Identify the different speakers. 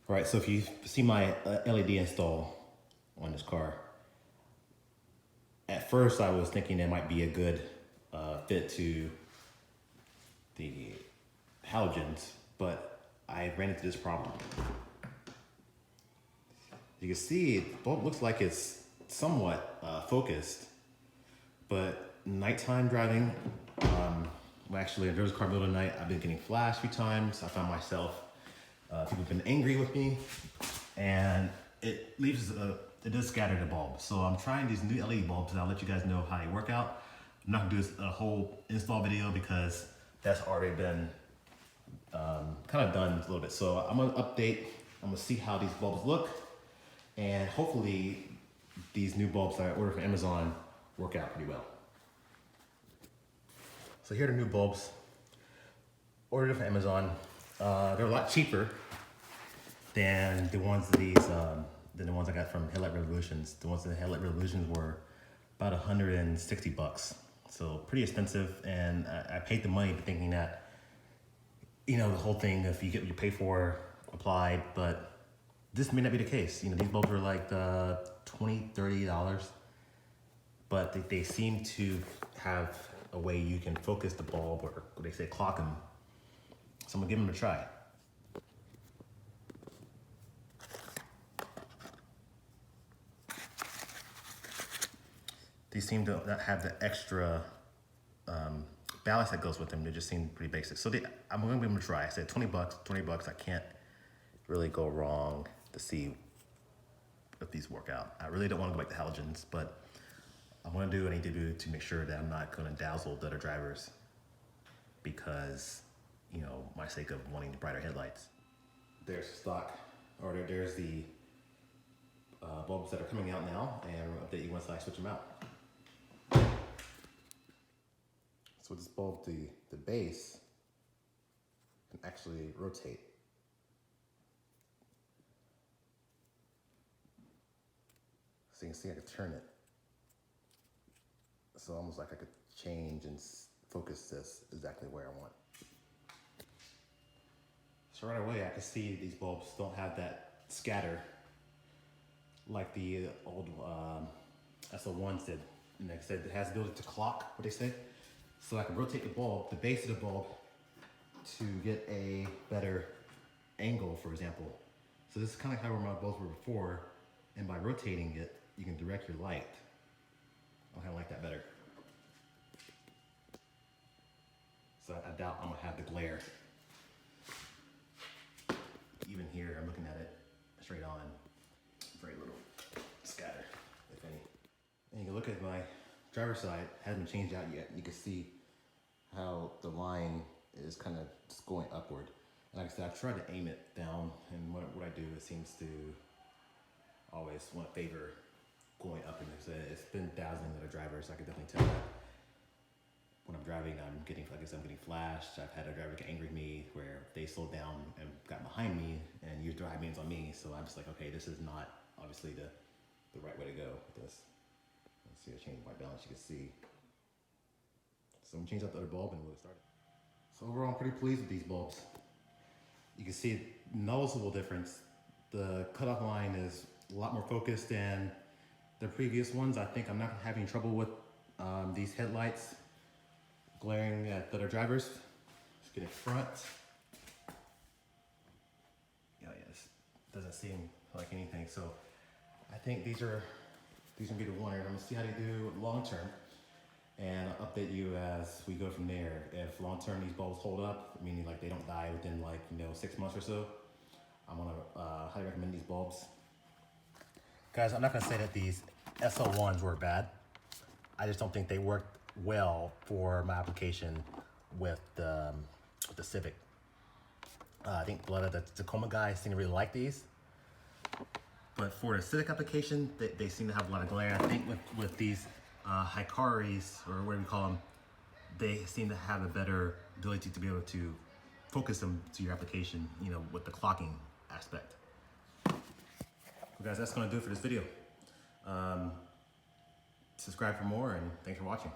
Speaker 1: All right, so if you see my LED install on this car, at first I was thinking it might be a good fit to the halogens, but I ran into this problem. You can see the bulb looks like it's somewhat focused, but nighttime driving, well actually there was a car middle of the night, I've been getting flashed a few times. I found myself, people have been angry with me, and it leaves, it does scatter the bulb. So I'm trying these new LED bulbs and I'll let you guys know how they work out. I'm not gonna do a whole install video because that's already been kind of done a little bit. So I'm gonna update, I'm gonna see how these bulbs look, and hopefully these new bulbs that I ordered from Amazon work out pretty well. So here are the new bulbs, ordered from Amazon. They're a lot cheaper than the ones I got from Headlight Revolutions. The ones in Headlight Revolutions were about 160 bucks. So pretty expensive, and I paid the money thinking that, you know, the whole thing, if you get what you pay for applied, but this may not be the case. You know, these bulbs are like $20, $30, but they seem to have a way you can focus the bulb, or what they say, clock them. So I'm gonna give them a try. These seem to not have the extra ballast that goes with them. They just seem pretty basic. So I'm gonna give them a try. I said 20 bucks, I can't really go wrong to see if these work out. I really don't wanna go back to halogens, but I'm gonna do what I need to do to make sure that I'm not gonna dazzle the other drivers because, you know, my sake of wanting the brighter headlights. There's stock, or there's the bulbs that are coming out now, and I'll update you once I switch them out. So this bulb, the base can actually rotate. So you can see I could turn it. So almost like I could change and focus this exactly where I want. So right away I can see these bulbs don't have that scatter like the old SL1s did. And like I said, it has the ability to clock, what they say. So I can rotate the bulb, the base of the bulb, to get a better angle, for example. So this is kind of how my bulbs were before, and by rotating it, you can direct your light. I kind of like that better. So I doubt I'm gonna have the glare. Even here, I'm looking at it straight on, very little scatter, if any. And you can look at my driver's side, hasn't changed out yet. You can see how the line is kind of just going upward. And like I said, I've tried to aim it down, and what I do, it seems to always want to favor going up. And it's been dazzling other drivers. I can definitely tell that when I'm driving, I'm getting flashed. I've had a driver get angry at me where they slowed down and got behind me and used their high beams on me. So I'm just like, okay, this is not obviously the right way to go with this. Let's see, I changed white balance, you can see. So I'm gonna change out the other bulb and we'll get started. So overall, I'm pretty pleased with these bulbs. You can see a noticeable difference. The cutoff line is a lot more focused than the previous ones. I think I'm not having trouble with these headlights glaring at the other drivers. Let's get in front. Yeah, yes, doesn't seem like anything. So I think these are gonna be the winners. I'm gonna see how they do long term, and I'll update you as we go from there. If long term these bulbs hold up, meaning like they don't die within 6 months or so, I'm gonna highly recommend these bulbs. Guys, I'm not gonna say that these SL1s were bad. I just don't think they worked well for my application with the Civic. I think a lot of the Tacoma guys seem to really like these. But for the Civic application, they seem to have a lot of glare. I think with these Hikaris, or whatever you call them, they seem to have a better ability to be able to focus them to your application, you know, with the clocking aspect. Well guys, that's gonna do it for this video. Subscribe for more, and thanks for watching.